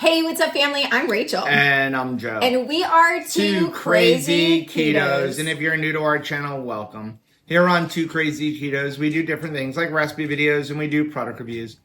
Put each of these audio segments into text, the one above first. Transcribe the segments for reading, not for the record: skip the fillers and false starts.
Hey, what's up, family? I'm Rachel. And I'm Joe. And we are Two Crazy Ketos. And if you're new to our channel, welcome. Here on Two Crazy Ketos, we do different things like recipe videos and we do product reviews.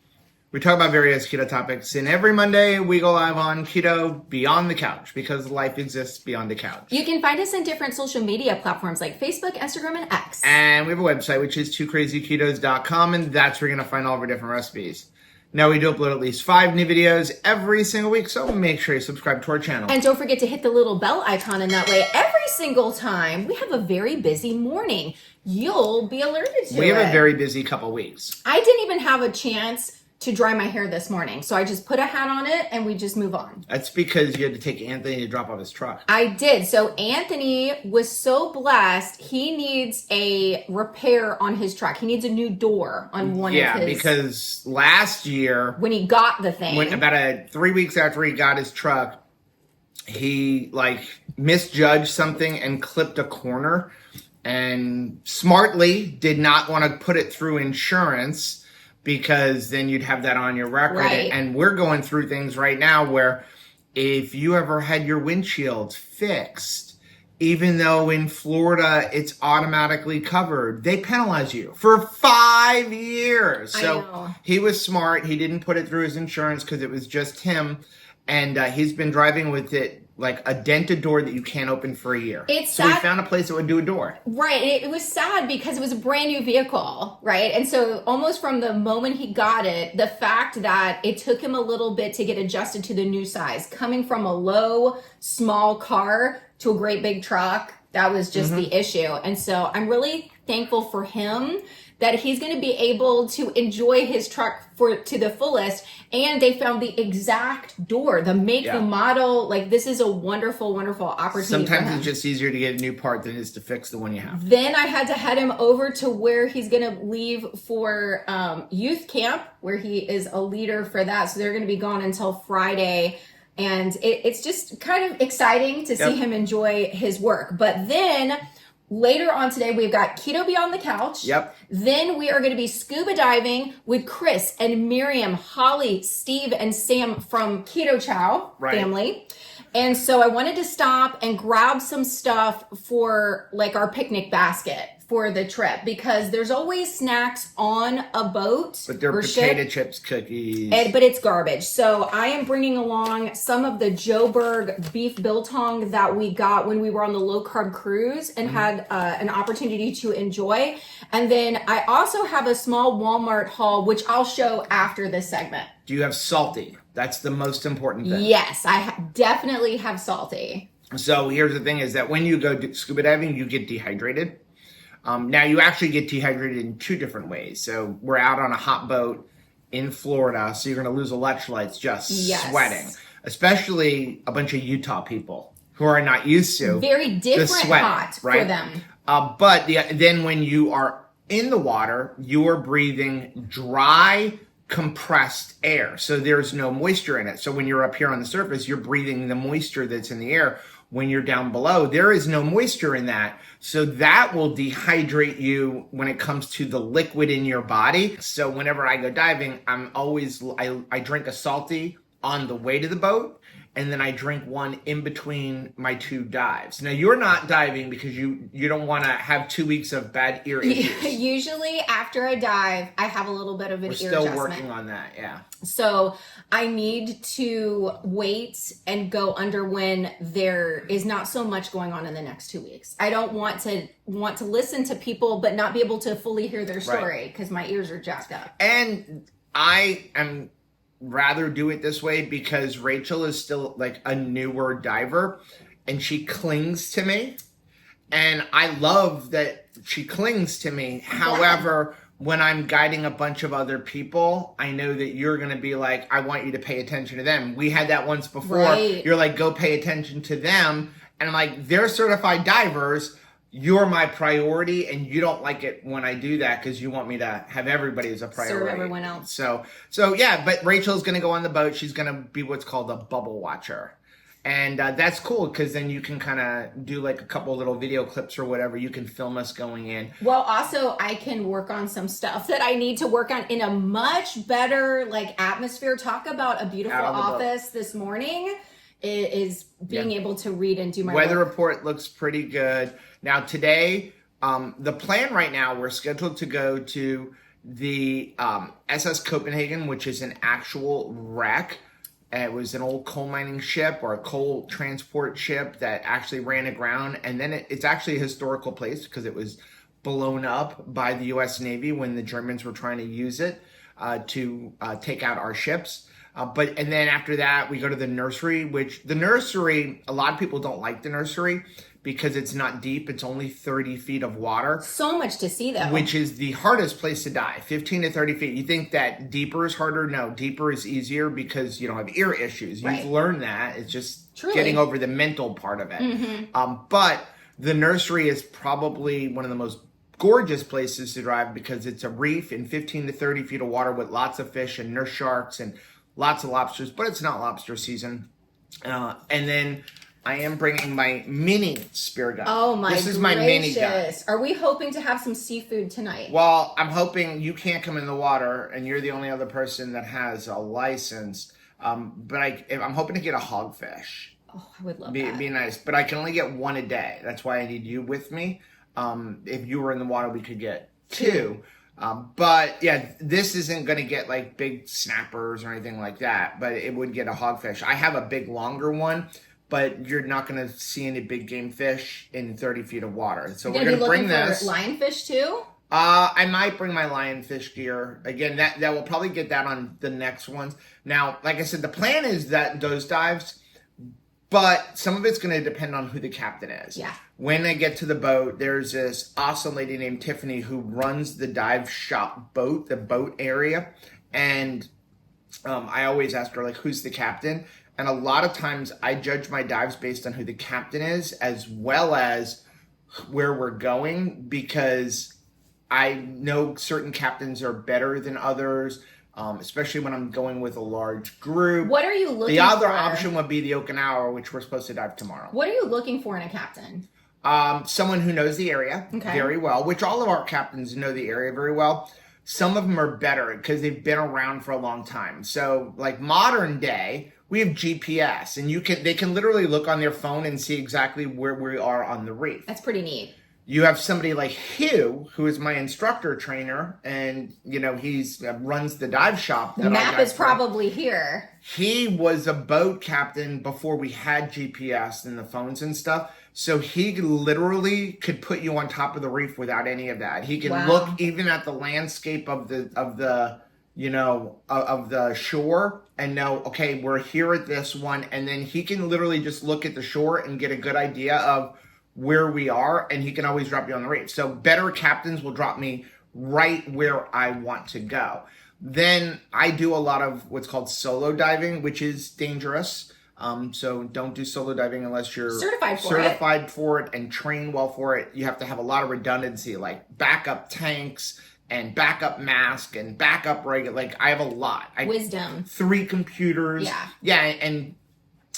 We talk about various keto topics. And every Monday, we go live on Keto Beyond the Couch because life exists beyond the couch. You can find us on different social media platforms like Facebook, Instagram, and X. And we have a website, which is twocrazyketos.com. And that's where you're going to find all of our different recipes. Now, we do upload at least 5 new videos every single week, so make sure you subscribe to our channel. And don't forget to hit the little bell icon, and that way every single time we have a very busy morning, you'll be alerted to it. We have a very busy couple weeks. I didn't even have a chance to dry my hair this morning, so I just put a hat on it and we just move on. That's because you had to take Anthony to drop off his truck. I did. So Anthony was so blessed. He needs a repair on his truck. He needs a new door on one of his. Yeah, because last year, when he got the thing, about 3 weeks after he got his truck, he misjudged something and clipped a corner, and smartly did not want to put it through insurance, because then you'd have that on your record. Right. And we're going through things right now where if you ever had your windshield fixed, even though in Florida it's automatically covered, they penalize you for 5 years. So he was smart. He didn't put it through his insurance because it was just him. And he's been driving with it like a dented door that you can't open for a year. So we found a place that would do a door. Right. It was sad because it was a brand new vehicle, right? And so almost from the moment he got it, the fact that it took him a little bit to get adjusted to the new size, coming from a low, small car to a great big truck, that was just the issue. And so I'm really thankful for him that he's going to be able to enjoy his truck to the fullest. And they found the exact door, the make, the model. Like, this is a wonderful, wonderful opportunity. Sometimes it's just easier to get a new part than it is to fix the one you have. Then I had to head him over to where he's going to leave for youth camp, where he is a leader for that. So they're going to be gone until Friday. And it's just kind of exciting to see him enjoy his work. But then later on today, we've got Keto Beyond the Couch. Then we are going to be scuba diving with Chris and Miriam, Holly, Steve, and Sam from Keto Chow family. And so I wanted to stop and grab some stuff for our picnic basket for the trip, because there's always snacks on a boat. But they're potato chips, cookies. But it's garbage. So I am bringing along some of the Joburg beef biltong that we got when we were on the low carb cruise and had an opportunity to enjoy. And then I also have a small Walmart haul, which I'll show after this segment. Do you have salty? That's the most important thing. Yes, I definitely have salty. So here's the thing is that when you go scuba diving, you get dehydrated. Now, you actually get dehydrated in 2 different ways. So we're out on a hot boat in Florida, so you're going to lose electrolytes just sweating. Especially a bunch of Utah people who are not used to very different hot for them. But then when you are in the water, you are breathing dry, compressed air. So there's no moisture in it. So when you're up here on the surface, you're breathing the moisture that's in the air. When you're down below, there is no moisture in that. So that will dehydrate you when it comes to the liquid in your body. So whenever I go diving, I drink a salty on the way to the boat, and then I drink one in between my 2 dives. Now, you're not diving because you don't want to have 2 weeks of bad ear issues. Usually after a dive, I have a little bit of an ear adjustment. We're still working on that, yeah. So I need to wait and go under when there is not so much going on in the next 2 weeks. I don't want to listen to people but not be able to fully hear their story because my ears are jacked up. And I am rather do it this way because Rachel is still a newer diver and she clings to me, and I love that she clings to me. However, when I'm guiding a bunch of other people, I know that you're going to be like, I want you to pay attention to them. We had that once before. You're like, go pay attention to them. And I'm like, they're certified divers. You're my priority, and you don't like it when I do that because you want me to have everybody as a priority. Serve everyone else. So yeah, but Rachel's going to go on the boat. She's going to be what's called a bubble watcher. And that's cool because then you can kind of do like a couple little video clips or whatever. You can film us going in. Well, also I can work on some stuff that I need to work on in a much better like atmosphere. Talk about a beautiful office this morning is being able to read and do my weather work. report looks pretty good. Now today, the plan right now, we're scheduled to go to the SS Copenhagen, which is an actual wreck. It was an old coal mining ship or a coal transport ship that actually ran aground. And then it's actually a historical place because it was blown up by the U.S. Navy when the Germans were trying to use it to take out our ships. And then after that, we go to the nursery, which the nursery, a lot of people don't like the nursery because it's not deep. It's only 30 feet of water. So much to see though. Which is the hardest place to dive, 15 to 30 feet. You think that deeper is harder? No, deeper is easier because you don't have ear issues. You've learned that. It's just getting over the mental part of it. But the nursery is probably one of the most gorgeous places to dive because it's a reef in 15 to 30 feet of water with lots of fish and nurse sharks and lots of lobsters, but it's not lobster season. And then I am bringing my mini spear gun. Oh my This is my mini gun. Are we hoping to have some seafood tonight? Well, I'm hoping you can't come in the water and you're the only other person that has a license. But I'm hoping to get a hogfish. Oh, I would love that. Be nice. But I can only get one a day. That's why I need you with me. If you were in the water, we could get two. But yeah, this isn't going to get like big snappers or anything like that, but it would get a hogfish. I have a big longer one, but you're not going to see any big game fish in 30 feet of water. So we're going to bring this. For lionfish too? I might bring my lionfish gear. Again, that will probably get that on the next ones. Now, like I said, the plan is that those dives, but some of it's going to depend on who the captain is. Yeah. When I get to the boat, there's this awesome lady named Tiffany who runs the dive shop boat, the boat area. And I always ask her, like, who's the captain? And a lot of times I judge my dives based on who the captain is as well as where we're going because I know certain captains are better than others. Especially when I'm going with a large group. What are you looking for? The other option would be the Okinawa, which we're supposed to dive tomorrow. What are you looking for in a captain? Someone who knows the area very well, which all of our captains know the area very well. Some of them are better because they've been around for a long time. So like modern day, we have GPS and they can literally look on their phone and see exactly where we are on the reef. That's pretty neat. You have somebody like Hugh, who is my instructor trainer, and he's runs the dive shop. The map is probably here. He was a boat captain before we had GPS and the phones and stuff. So he literally could put you on top of the reef without any of that. He can look even at the landscape of the shore and know, okay, we're here at this one, and then he can literally just look at the shore and get a good idea of where we are, and he can always drop you on the reef. So better captains will drop me right where I want to go. Then I do a lot of what's called solo diving, which is dangerous. So don't do solo diving unless you're certified for it and train well for it. You have to have a lot of redundancy, like backup tanks and backup mask and backup like I have a lot. Wisdom. 3 computers. Yeah, and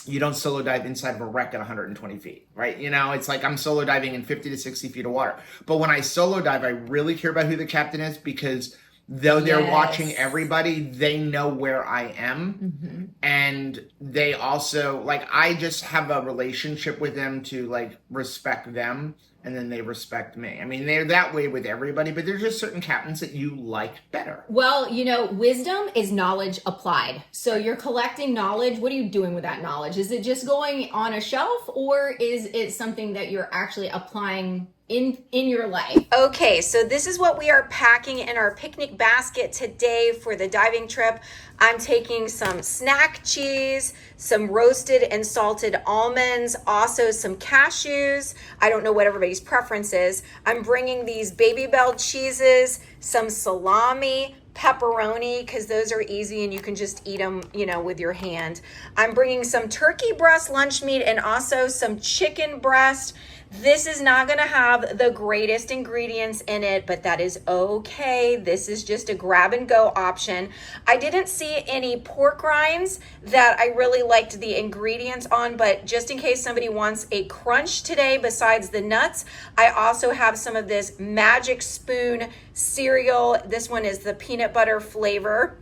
you don't solo dive inside of a wreck at 120 feet, right? It's like I'm solo diving in 50 to 60 feet of water. But when I solo dive, I really care about who the captain is because though they're watching everybody, they know where I am. Mm-hmm. And they also, I just have a relationship with them to, respect them. And then they respect me. I mean, they're that way with everybody, but there's just certain captains that you like better. Well, wisdom is knowledge applied. So you're collecting knowledge. What are you doing with that knowledge? Is it just going on a shelf, or is it something that you're actually applying in your life? Okay, so this is what we are packing in our picnic basket today for the diving trip. I'm taking some snack cheese, some roasted and salted almonds, also some cashews. I don't know what everybody's preference is. I'm bringing these Baby Bell cheeses, some salami, pepperoni, because those are easy and you can just eat them, with your hand. I'm bringing some turkey breast lunch meat and also some chicken breast. This is not going to have the greatest ingredients in it, but that is okay. This is just a grab and go option. I didn't see any pork rinds that I really liked the ingredients on, but just in case somebody wants a crunch today besides the nuts, I also have some of this Magic Spoon cereal. This one is the peanut butter flavor.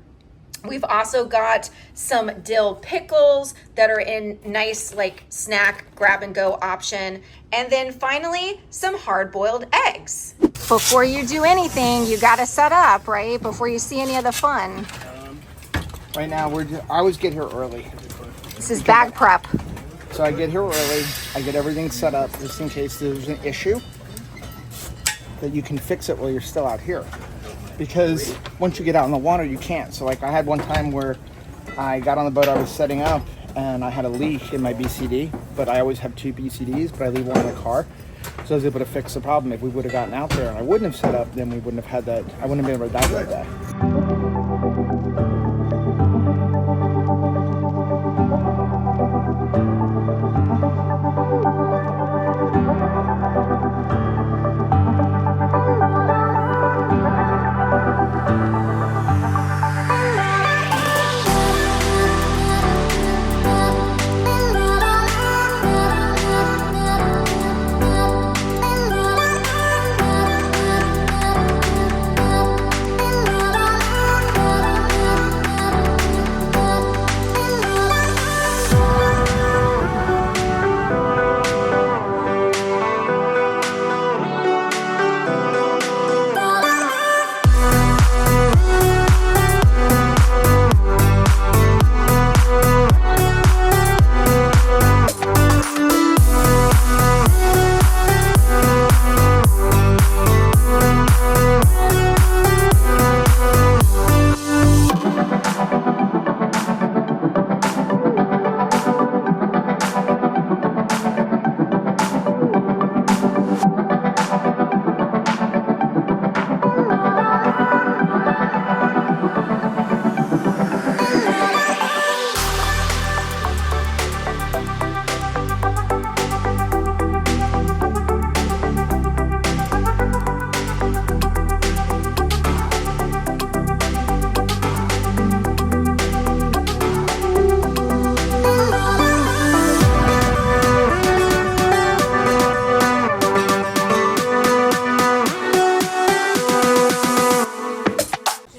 We've also got some dill pickles that are in nice like snack grab and go option. And then finally, some hard boiled eggs. Before you do anything, you got to set up, right? Before you see any of the fun. Right now, I always get here early. This is bag prep. So I get here early, I get everything set up just in case there's an issue that you can fix it while you're still out here. Because once you get out in the water, you can't. So like I had one time where I got on the boat, I was setting up, and I had a leak in my BCD, but I always have 2 BCDs, but I leave one in the car. So I was able to fix the problem. If we would have gotten out there and I wouldn't have set up, then we wouldn't have had that, I wouldn't have been able to dive like that.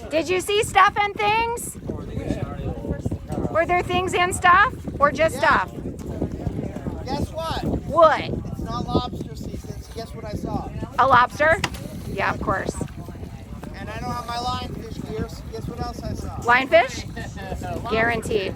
Did you see stuff and things? Were there things and stuff or just stuff? Guess what? What? It's not lobster season, so guess what I saw? A lobster? Yeah, of course. And I don't have my lionfish gear, so guess what else I saw? Lionfish? Guaranteed.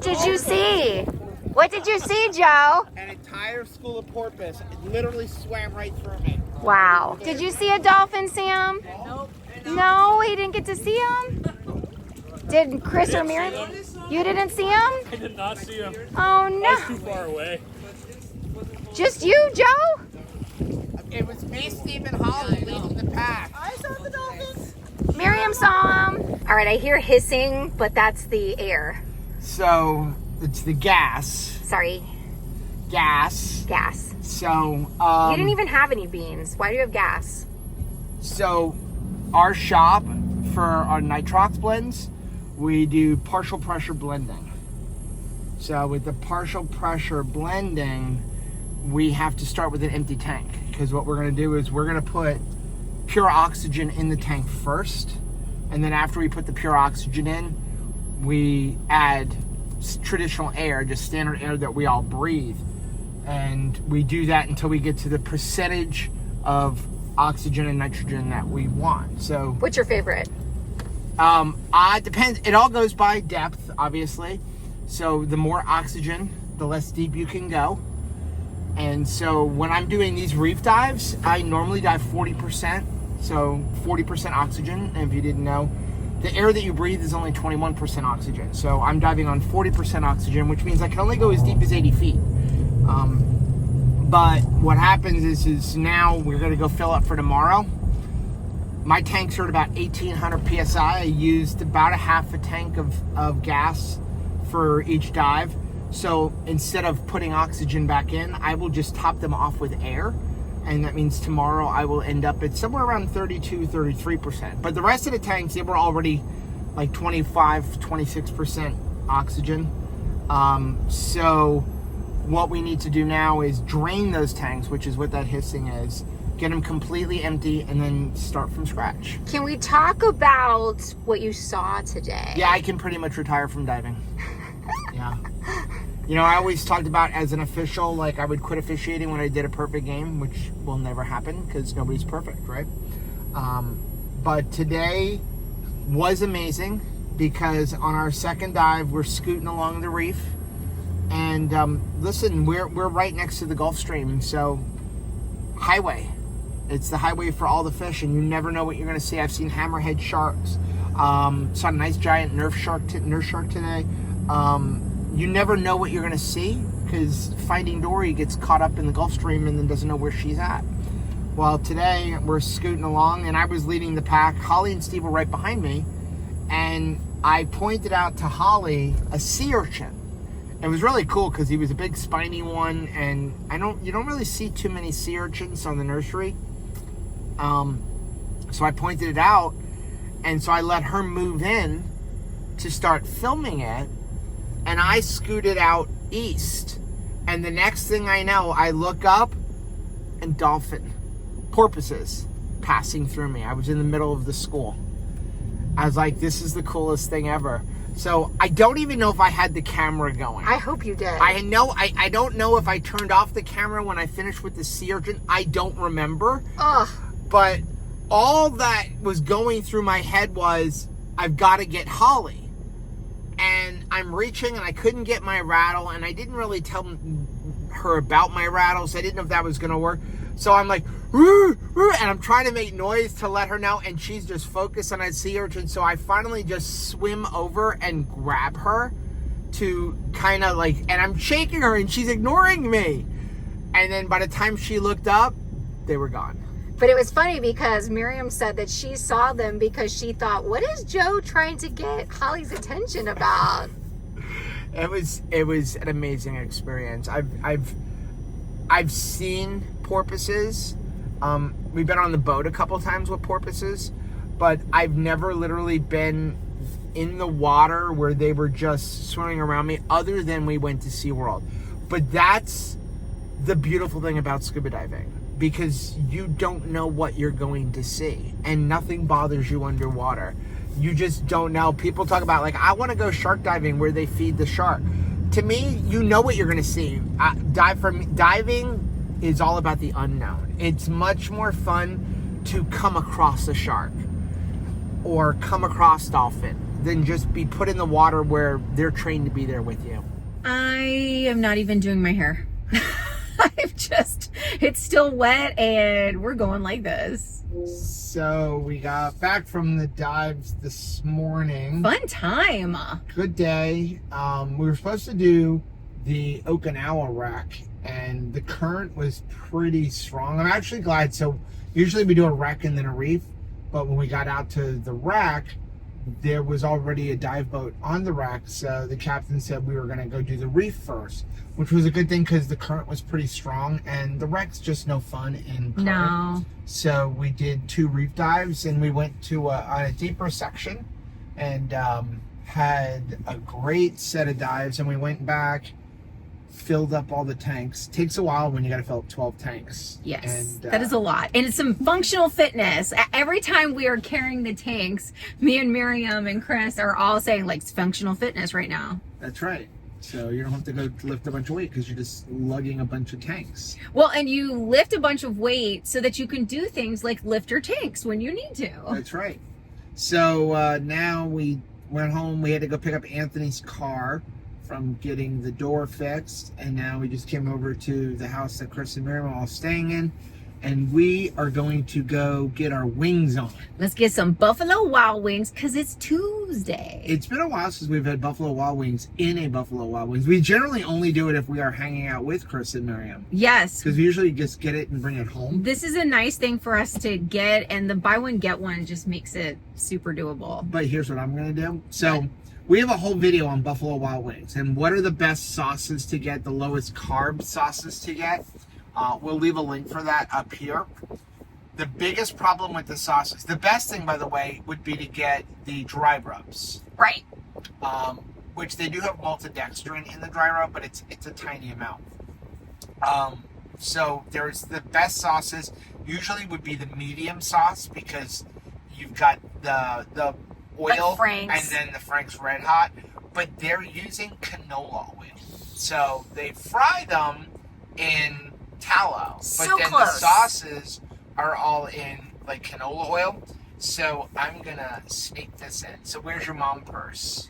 What did you see? What did you see, Joe? An entire school of porpoise literally swam right through me. Wow. Did you see a dolphin, Sam? Nope. No, he didn't get to see him? Did Chris or Miriam? You didn't see him? I did not see him. Oh, I was no. too far away. Just you, Joe? It was me, Steve, and Holly leading the pack. I saw the dolphins. Miriam saw him. All right, I hear hissing, but that's the air. So it's the gas. Sorry, Gas. gas. So You didn't even have any beans. Why do you have gas? So our shop for our nitrox blends, we do partial pressure blending. So with the partial pressure blending, we have to start with an empty tank, because what we're going to do is we're going to put pure oxygen in the tank first, and then after we put the pure oxygen in, we add traditional air, just standard air that we all breathe, and we do that until we get to the percentage of oxygen and nitrogen that we want. So What's your favorite? it depends. It all goes by depth, obviously. So the more oxygen, the less deep you can go. And so when I'm doing these reef dives, I normally dive 40%. So 40% oxygen. And if you didn't know, the air that you breathe is only 21% oxygen. So I'm diving on 40% oxygen, which means I can only go as deep as 80 feet. But what happens is now we're going to go fill up for tomorrow. My tanks are at about 1800 PSI. I used about a half a tank of gas for each dive. So instead of putting oxygen back in, I will just top them off with air. And that means tomorrow I will end up at somewhere around 32, 33%. But the rest of the tanks, they were already like 25, 26% oxygen. So what we need to do now is drain those tanks, which is what that hissing is, get them completely empty, and then start from scratch. Can we talk about what you saw today? Yeah, I can pretty much retire from diving. Yeah. You know, I always talked about as an official, like I would quit officiating when I did a perfect game, which will never happen because nobody's perfect, right? But today was amazing because on our second dive, we're scooting along the reef. And listen, we're right next to the Gulf Stream, so highway. It's the highway for all the fish, and you never know what you're going to see. I've seen hammerhead sharks. Saw a nice giant nurse shark today. You never know what you're going to see because Finding Dory gets caught up in the Gulf Stream and then doesn't know where she's at. Well, today we're scooting along, and I was leading the pack. Holly and Steve were right behind me, and I pointed out to Holly a sea urchin. It was really cool because he was a big spiny one, and you don't really see too many sea urchins on the nursery. So I pointed it out, and so I let her move in to start filming it, and I scooted out east. And the next thing I know, I look up, and porpoises passing through me. I was in the middle of the school. I was like, this is the coolest thing ever. So I don't even know if I had the camera going. I hope you did. I don't know if I turned off the camera when I finished with the sea urchin. I don't remember. Ugh. But all that was going through my head was, I've got to get Holly. And I'm reaching, and I couldn't get my rattle, and I didn't really tell her about my rattle, so I didn't know if that was going to work. So I'm like, "Roo, roo," and I'm trying to make noise to let her know, and she's just focused on that sea urchin. So I finally just swim over and grab her to kind of like, and I'm shaking her, and she's ignoring me. And then by the time she looked up, they were gone. But it was funny because Miriam said that she saw them because she thought, what is Joe trying to get Holly's attention about? It was an amazing experience. I've seen porpoises. We've been on the boat a couple times with porpoises, but I've never literally been in the water where they were just swimming around me, other than we went to SeaWorld. But that's the beautiful thing about scuba diving, because you don't know what you're going to see, and nothing bothers you underwater. You just don't know. People talk about, like, I want to go shark diving where they feed the shark. To me, you know what you're going to see. Diving is all about the unknown. It's much more fun to come across a shark or come across dolphin than just be put in the water where they're trained to be there with you. I am not even doing my hair. It's still wet and we're going like this. So we got back from the dives this morning. Fun time. Good day. We were supposed to do the Okinawa wreck, and the current was pretty strong. I'm actually glad. So usually we do a wreck and then a reef, but when we got out to the wreck, there was already a dive boat on the wreck. So the captain said we were going to go do the reef first, which was a good thing because the current was pretty strong, and the wreck's just no fun in current. No. So we did 2 reef dives, and we went to on a deeper section and had a great set of dives, and we went back, filled up all the tanks. Takes a while when you got to fill up 12 tanks. Yes, and, that is a lot. And it's some functional fitness. Every time we are carrying the tanks, me and Miriam and Chris are all saying, like, it's functional fitness right now. That's right. So you don't have to go lift a bunch of weight because you're just lugging a bunch of tanks. Well, and you lift a bunch of weight so that you can do things like lift your tanks when you need to. That's right. So now we went home. We had to go pick up Anthony's car from getting the door fixed, and now we just came over to the house that Chris and Miriam are all staying in, and we are going to go get our wings on. Let's get some Buffalo Wild Wings because it's Tuesday. It's been a while since we've had Buffalo Wild Wings in a Buffalo Wild Wings. We generally only do it if we are hanging out with Chris and Miriam. Yes. Because we usually just get it and bring it home. This is a nice thing for us to get, and the buy one, get one just makes it super doable. But here's what I'm going to do. So we have a whole video on Buffalo Wild Wings and what are the best sauces to get, the lowest carb sauces to get. We'll leave a link for that up here. The biggest problem with the sauces, the best thing, by the way, would be to get the dry rubs. Right. Which they do have maltodextrin in the dry rub, but it's a tiny amount. So there's the best sauces usually would be the medium sauce because you've got the oil like and then the Frank's Red Hot, but they're using canola oil. So they fry them in tallow, So but then close. the sauces are all in like canola oil. So I'm gonna sneak this in. So where's your mom purse?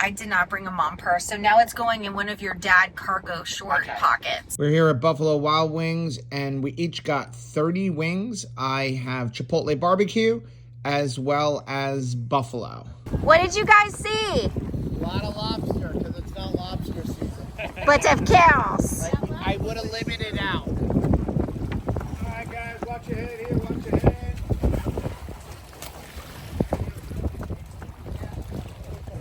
I did not bring a mom purse, so now it's going in one of your dad cargo short pockets. We're here at Buffalo Wild Wings, and we each got 30 wings. I have Chipotle barbecue as well as buffalo. What did you guys see? A lot of lobster because it's not lobster season. But of cows. I would have limited out. All right, guys, watch your head here. Watch your head.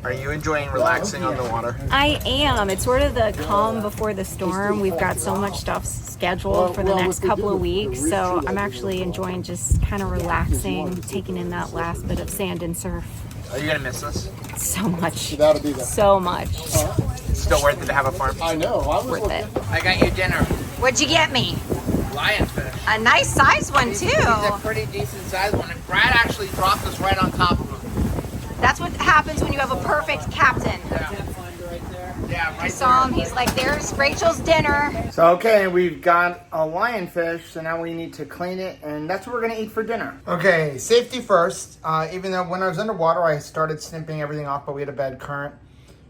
Are you enjoying relaxing on the water? I am. It's sort of the calm before the storm. We've got so much stuff scheduled for the next couple of weeks, so I'm actually enjoying just kind of relaxing, taking in that last bit of sand and surf. Are you gonna miss us? So much. That'll be that. So much. Still worth it to have a farm? I know. I was Worth it. I got you dinner. What'd you get me? Lionfish. A nice size one, too. He's a pretty decent sized one, and Brad actually dropped us right on top of him. That's what happens when you have a perfect captain. Yeah, I right saw him. He's like, there's Rachel's dinner. So, okay, we've got a lionfish, so now we need to clean it, and that's what we're gonna eat for dinner. Okay, safety first. Even though when I was underwater, I started snipping everything off, but we had a bad current.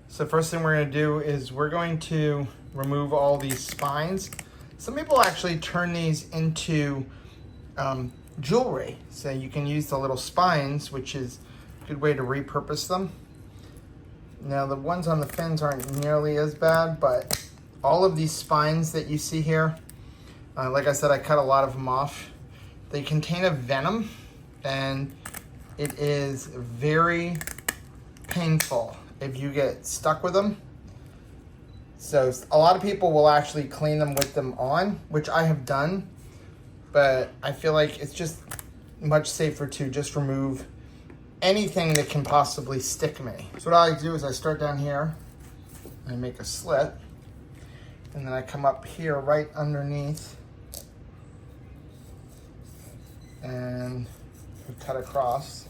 So first thing we're gonna do is we're going to remove all these spines. Some people actually turn these into jewelry. So you can use the little spines, which is a good way to repurpose them. Now the ones on the fins aren't nearly as bad, but all of these spines that you see here, like I said, I cut a lot of them off. They contain a venom, and it is very painful if you get stuck with them. So a lot of people will actually clean them with them on, which I have done, but I feel like it's just much safer to just remove anything that can possibly stick me. So what I like to do is I start down here, I make a slit, and then I come up here right underneath and we cut across,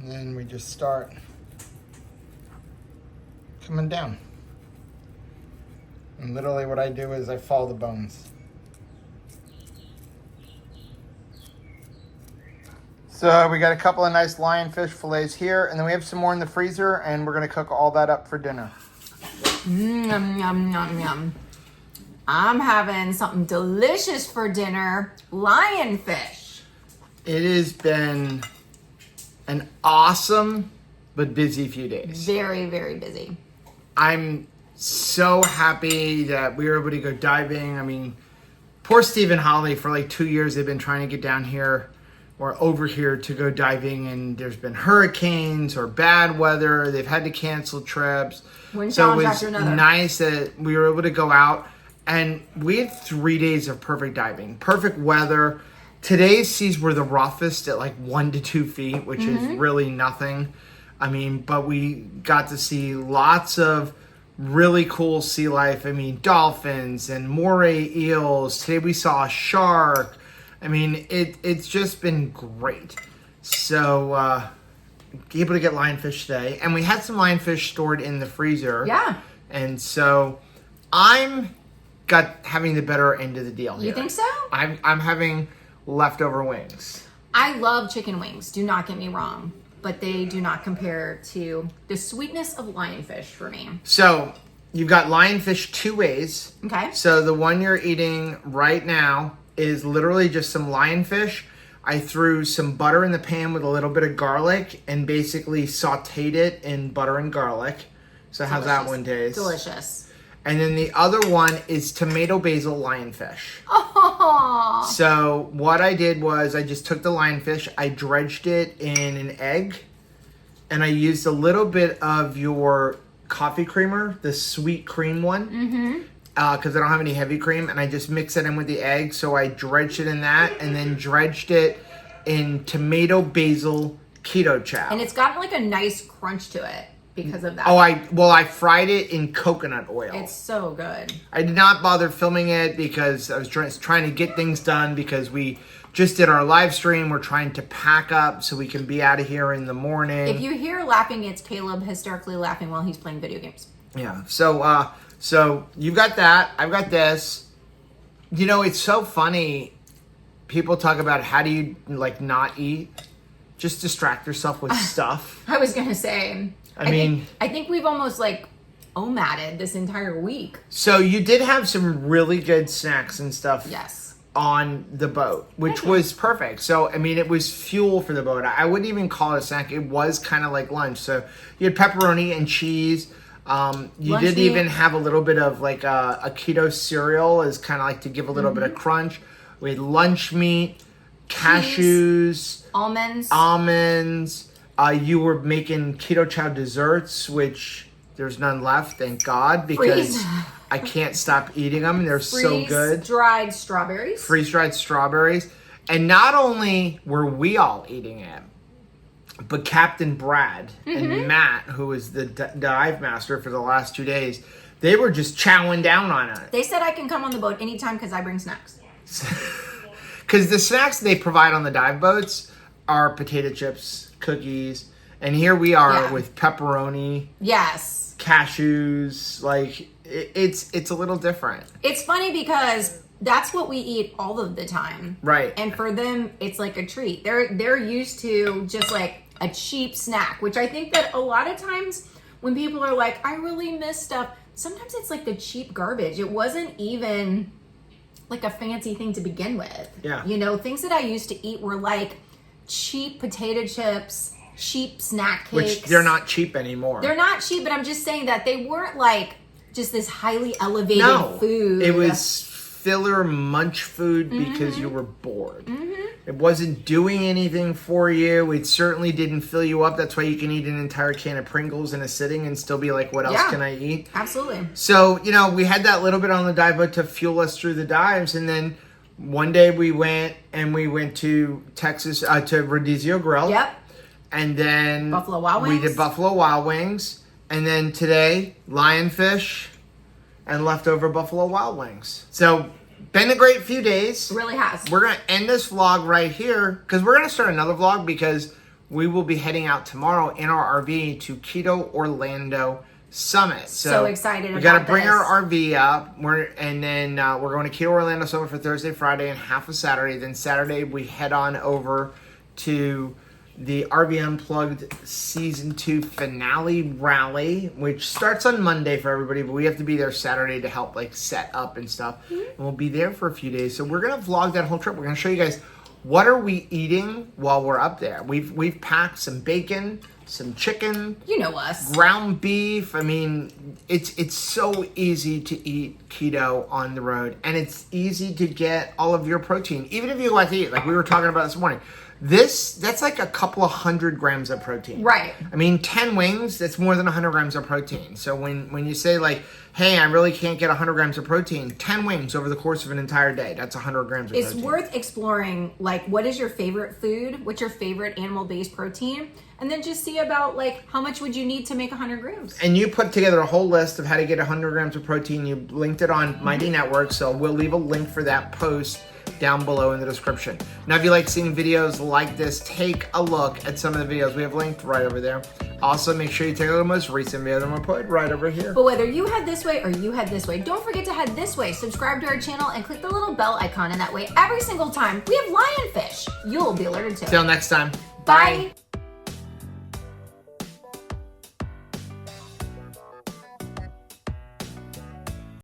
and then we just start coming down. And literally what I do is I follow the bones. So we got a couple of nice lionfish fillets here, and then we have some more in the freezer, and we're going to cook all that up for dinner. Yum, yum, yum, yum. I'm having something delicious for dinner. Lionfish. It has been an awesome but busy few days. Very, very busy. I'm so happy that we were able to go diving. I mean, poor Steve and Holly, for like 2 years, they've been trying to get down here or over here to go diving, and there's been hurricanes or bad weather. They've had to cancel trips. One So it challenge was after another. nice that we were able to go out, and we had 3 days of perfect diving, perfect weather. Today's seas were the roughest at like 1 to 2 feet, which is really nothing. I mean, but we got to see lots of really cool sea life. I mean, dolphins and moray eels. Today we saw a shark. I mean, it's just been great. So, able to get lionfish today. And we had some lionfish stored in the freezer. Yeah. And so I'm having the better end of the deal here. You think so? I'm having leftover wings. I love chicken wings. Do not get me wrong. But they do not compare to the sweetness of lionfish for me. So you've got lionfish 2 ways. Okay. So the one you're eating right now is literally just some lionfish. I threw some butter in the pan with a little bit of garlic and basically sauteed it in butter and garlic. So how's that one taste? Delicious. And then the other one is tomato basil lionfish. Oh. So what I did was I just took the lionfish, I dredged it in an egg, and I used a little bit of your coffee creamer, the sweet cream one, because I don't have any heavy cream, and I just mixed it in with the egg. So I dredged it in that, and then dredged it in tomato basil keto chow. And it's got like a nice crunch to it because of that. Oh, I fried it in coconut oil. It's so good. I did not bother filming it because I was trying to get things done because we just did our live stream. We're trying to pack up so we can be out of here in the morning. If you hear laughing, it's Caleb hysterically laughing while he's playing video games. Yeah. So you've got that. I've got this. You know, it's so funny. People talk about how do you like not eat? Just distract yourself with stuff. I was gonna say. I mean, I think we've almost like omatted this entire week. so you did have some really good snacks and stuff. Yes. On the boat, which was perfect. So, I mean, it was fuel for the boat. I wouldn't even call it a snack. It was kind of like lunch. So, you had pepperoni and cheese. You Lunch did meat. even have a little bit of like a keto cereal as kind of like to give a little bit of crunch. We had lunch meat, cashews, Almonds. You were making keto chow desserts, which there's none left, thank God, because Freeze. I can't stop eating them. They're so good. Freeze-dried strawberries. Freeze-dried strawberries. And not only were we all eating it, but Captain Brad and Matt, who was the dive master for the last 2 days, they were just chowing down on it. They said I can come on the boat anytime because I bring snacks. Because the snacks they provide on the dive boats are potato chips, cookies, and here we are with pepperoni, Yes. cashews. Like, it's a little different. It's funny because that's what we eat all of the time. Right. And for them, it's like a treat. They're used to just like a cheap snack, which I think that a lot of times when people are like, I really miss stuff, sometimes it's like the cheap garbage. It wasn't even like a fancy thing to begin with. Yeah. You know, things that I used to eat were like cheap potato chips, cheap snack cakes. Which they're not cheap anymore. They're not cheap, but I'm just saying that they weren't like just this highly elevated No, food. it was filler munch food because you were bored. It wasn't doing anything for you. It certainly didn't fill you up. That's why you can eat an entire can of Pringles in a sitting and still be like, what else can I eat? Absolutely. So, you know, we had that little bit on the dive boat to fuel us through the dives. And then one day we went to Texas, to Rodizio Grill. Yep. And then Buffalo Wild we Wings. did Buffalo Wild Wings. And then today, lionfish and leftover Buffalo Wild Wings. So, been a great few days. It really has. We're going to end this vlog right here because we're going to start another vlog because we will be heading out tomorrow in our RV to Keto Orlando Summit. So excited we got about to bring this. our RV up. We're going to Keto Orlando Summit for Thursday, Friday, and half of Saturday. Then Saturday we head on over to the RV Unplugged Season 2 finale rally, which starts on Monday for everybody, but we have to be there Saturday to help like set up and stuff. And we'll be there for a few days. So we're going to vlog that whole trip. We're going to show you guys what are we eating while we're up there. We've packed some bacon, some chicken. You know us. Ground beef. I mean, it's so easy to eat keto on the road, and it's easy to get all of your protein, even if you like to eat. Like we were talking about this morning. That's like a couple of 100 grams of protein. Right. I mean, 10 wings, that's more than 100 grams of protein. So when you say like, hey, I really can't get 100 grams of protein, 10 wings over the course of an entire day, that's 100 grams of protein. It's worth exploring, like, what is your favorite food? What's your favorite animal-based protein? And then just see about, like, how much would you need to make 100 grams? And you put together a whole list of how to get 100 grams of protein. You linked it on Mighty Network, so we'll leave a link for that post down below in the description. Now, if you like seeing videos like this, take a look at some of the videos we have linked right over there. Also, make sure you take a look at the most recent video that we put right over here. But whether you head this way or you head this way, don't forget to head this way. Subscribe to our channel and click the little bell icon, and that way every single time we have lionfish, you'll be alerted to. Till next time. Bye.